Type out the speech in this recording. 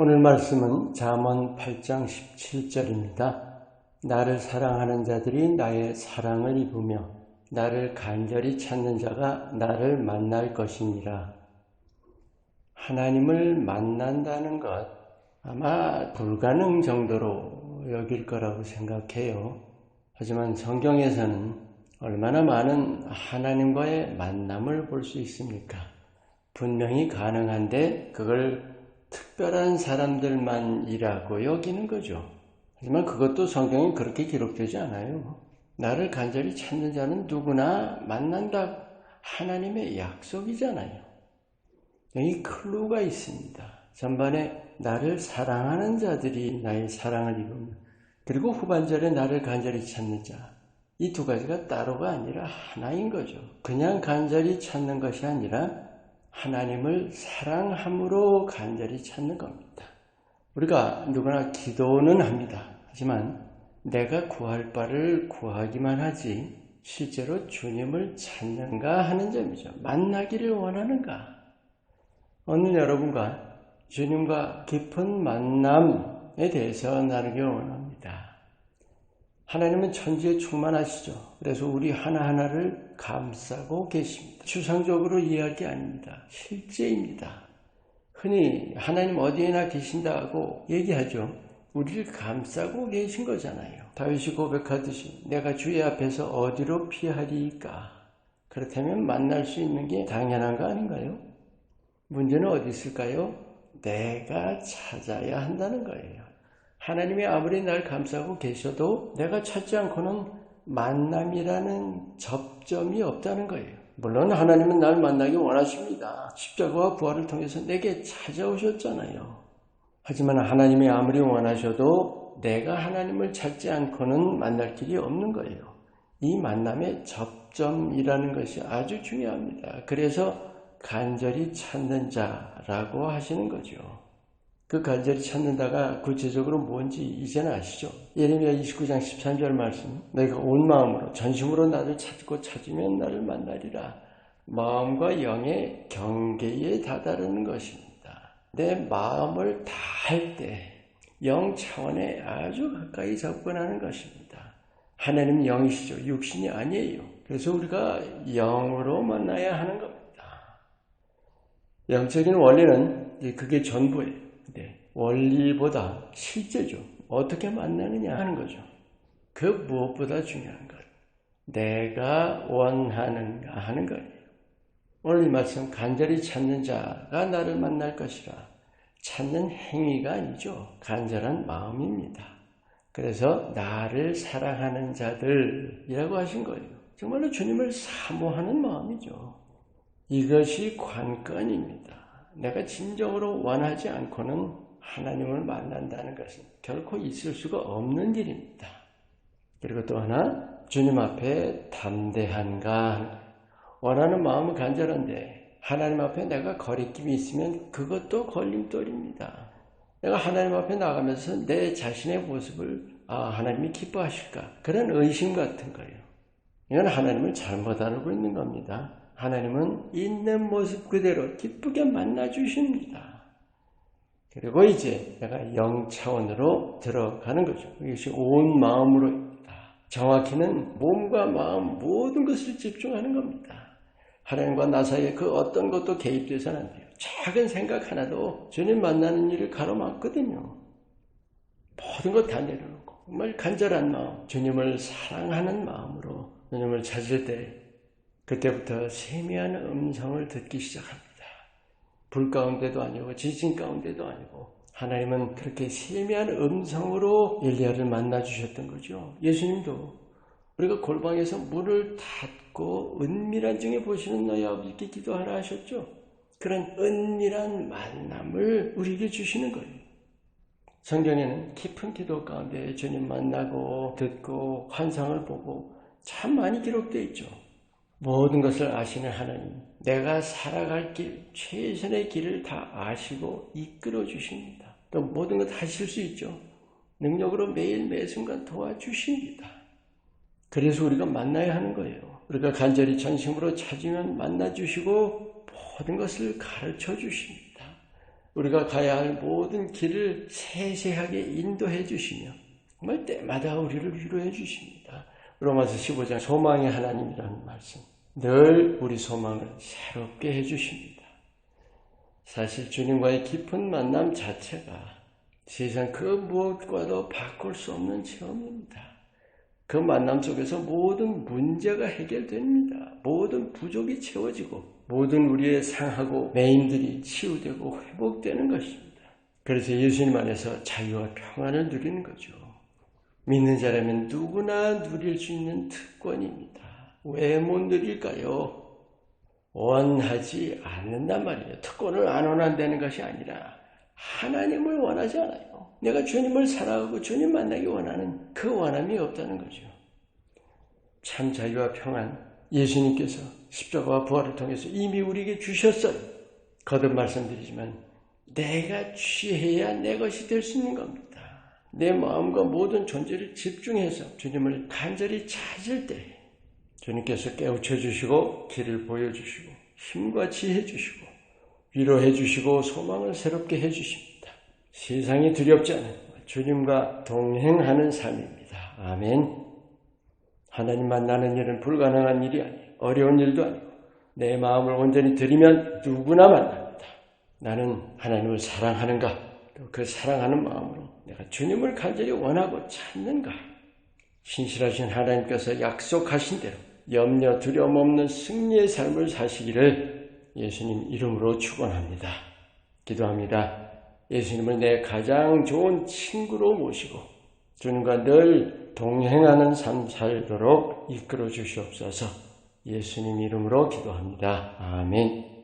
오늘 말씀은 잠언 8장 17절입니다. 나를 사랑하는 자들이 나의 사랑을 입으며 나를 간절히 찾는 자가 나를 만날 것이니라. 하나님을 만난다는 것 아마 불가능 정도로 여길 거라고 생각해요. 하지만 성경에서는 얼마나 많은 하나님과의 만남을 볼 수 있습니까? 분명히 가능한데 그걸 특별한 사람들만이라고 여기는 거죠. 하지만 그것도 성경에 그렇게 기록되지 않아요. 나를 간절히 찾는 자는 누구나 만난다. 하나님의 약속이잖아요. 여기 클루가 있습니다. 전반에 나를 사랑하는 자들이 나의 사랑을 입으며, 그리고 후반절에 나를 간절히 찾는 자. 이 두 가지가 따로가 아니라 하나인 거죠. 그냥 간절히 찾는 것이 아니라 하나님을 사랑함으로 간절히 찾는 겁니다. 우리가 누구나 기도는 합니다. 하지만 내가 구할 바를 구하기만 하지 실제로 주님을 찾는가 하는 점이죠. 만나기를 원하는가? 오늘 여러분과 주님과 깊은 만남에 대해서 나누기 원합니다. 하나님은 천지에 충만하시죠. 그래서 우리 하나하나를 감싸고 계십니다. 추상적으로 이해할 게 아닙니다. 실제입니다. 흔히 하나님 어디에나 계신다고 얘기하죠. 우리를 감싸고 계신 거잖아요. 다윗이 고백하듯이 내가 주의 앞에서 어디로 피하리까? 그렇다면 만날 수 있는 게 당연한 거 아닌가요? 문제는 어디 있을까요? 내가 찾아야 한다는 거예요. 하나님이 아무리 날 감싸고 계셔도 내가 찾지 않고는 만남이라는 접점이 없다는 거예요. 물론 하나님은 날 만나기 원하십니다. 십자가와 부활을 통해서 내게 찾아오셨잖아요. 하지만 하나님이 아무리 원하셔도 내가 하나님을 찾지 않고는 만날 길이 없는 거예요. 이 만남의 접점이라는 것이 아주 중요합니다. 그래서 간절히 찾는 자라고 하시는 거죠. 그 간절히 찾는다가 구체적으로 뭔지 이제는 아시죠? 예레미야 29장 13절 말씀, 내가 온 마음으로 전심으로 나를 찾고 찾으면 나를 만나리라. 마음과 영의 경계에 다다르는 것입니다. 내 마음을 다할 때 영 차원에 아주 가까이 접근하는 것입니다. 하나님은 영이시죠. 육신이 아니에요. 그래서 우리가 영으로 만나야 하는 겁니다. 영적인 원리는 그게 전부예요. 원리보다 실제죠. 어떻게 만나느냐 하는 거죠. 그 무엇보다 중요한 것. 내가 원하는가 하는 거예요. 오늘 이 말씀 간절히 찾는 자가 나를 만날 것이라. 찾는 행위가 아니죠. 간절한 마음입니다. 그래서 나를 사랑하는 자들이라고 하신 거예요. 정말로 주님을 사모하는 마음이죠. 이것이 관건입니다. 내가 진정으로 원하지 않고는 하나님을 만난다는 것은 결코 있을 수가 없는 일입니다. 그리고 또 하나, 주님 앞에 담대한가? 원하는 마음은 간절한데 하나님 앞에 내가 거리낌이 있으면 그것도 걸림돌입니다. 내가 하나님 앞에 나가면서 내 자신의 모습을 하나님이 기뻐하실까? 그런 의심 같은 거예요. 이건 하나님을 잘못 알고 있는 겁니다. 하나님은 있는 모습 그대로 기쁘게 만나주십니다. 그리고 이제 내가 영 차원으로 들어가는 거죠. 이것이 온 마음으로입니다. 정확히는 몸과 마음 모든 것을 집중하는 겁니다. 하나님과 나 사이에 그 어떤 것도 개입돼서는 안 돼요. 작은 생각 하나도 주님 만나는 일을 가로막거든요. 모든 것 다 내려놓고 정말 간절한 마음, 주님을 사랑하는 마음으로 주님을 찾을 때 그때부터 세미한 음성을 듣기 시작합니다. 불 가운데도 아니고 지진 가운데도 아니고 하나님은 그렇게 세미한 음성으로 엘리야를 만나주셨던 거죠. 예수님도 우리가 골방에서 문을 닫고 은밀한 중에 보시는 너희 아버지께 기도하라 하셨죠. 그런 은밀한 만남을 우리에게 주시는 거예요. 성경에는 깊은 기도 가운데 주님 만나고 듣고 환상을 보고 참 많이 기록되어 있죠. 모든 것을 아시는 하나님, 내가 살아갈 길, 최선의 길을 다 아시고 이끌어 주십니다. 또 모든 것 하실 수 있죠. 능력으로 매일 매순간 도와주십니다. 그래서 우리가 만나야 하는 거예요. 우리가 간절히 전심으로 찾으면 만나주시고 모든 것을 가르쳐 주십니다. 우리가 가야 할 모든 길을 세세하게 인도해 주시며 정말 때마다 우리를 위로해 주십니다. 로마서 15장 소망의 하나님이라는 말씀, 늘 우리 소망을 새롭게 해 주십니다. 사실 주님과의 깊은 만남 자체가 세상 그 무엇과도 바꿀 수 없는 체험입니다. 그 만남 속에서 모든 문제가 해결됩니다. 모든 부족이 채워지고 모든 우리의 상하고 매임들이 치유되고 회복되는 것입니다. 그래서 예수님 안에서 자유와 평안을 누리는 거죠. 믿는 자라면 누구나 누릴 수 있는 특권입니다. 왜 못 누릴까요? 원하지 않는단 말이에요. 특권을 안 원한다는 것이 아니라 하나님을 원하지 않아요. 내가 주님을 사랑하고 주님 만나기 원하는 그 원함이 없다는 거죠. 참 자유와 평안, 예수님께서 십자가와 부활을 통해서 이미 우리에게 주셨어요. 거듭 말씀드리지만 내가 취해야 내 것이 될 수 있는 겁니다. 내 마음과 모든 존재를 집중해서 주님을 간절히 찾을 때 주님께서 깨우쳐 주시고 길을 보여주시고 힘과 지혜 주시고 위로해 주시고 소망을 새롭게 해 주십니다. 세상이 두렵지 않은 주님과 동행하는 삶입니다. 아멘. 하나님 만나는 일은 불가능한 일이 아니에요. 어려운 일도 아니고 내 마음을 온전히 드리면 누구나 만납니다. 나는 하나님을 사랑하는가? 또 그 사랑하는 마음으로 내가 주님을 간절히 원하고 찾는가? 신실하신 하나님께서 약속하신 대로 염려 두려움 없는 승리의 삶을 사시기를 예수님 이름으로 축원합니다. 기도합니다. 예수님을 내 가장 좋은 친구로 모시고 주님과 늘 동행하는 삶 살도록 이끌어 주시옵소서. 예수님 이름으로 기도합니다. 아멘.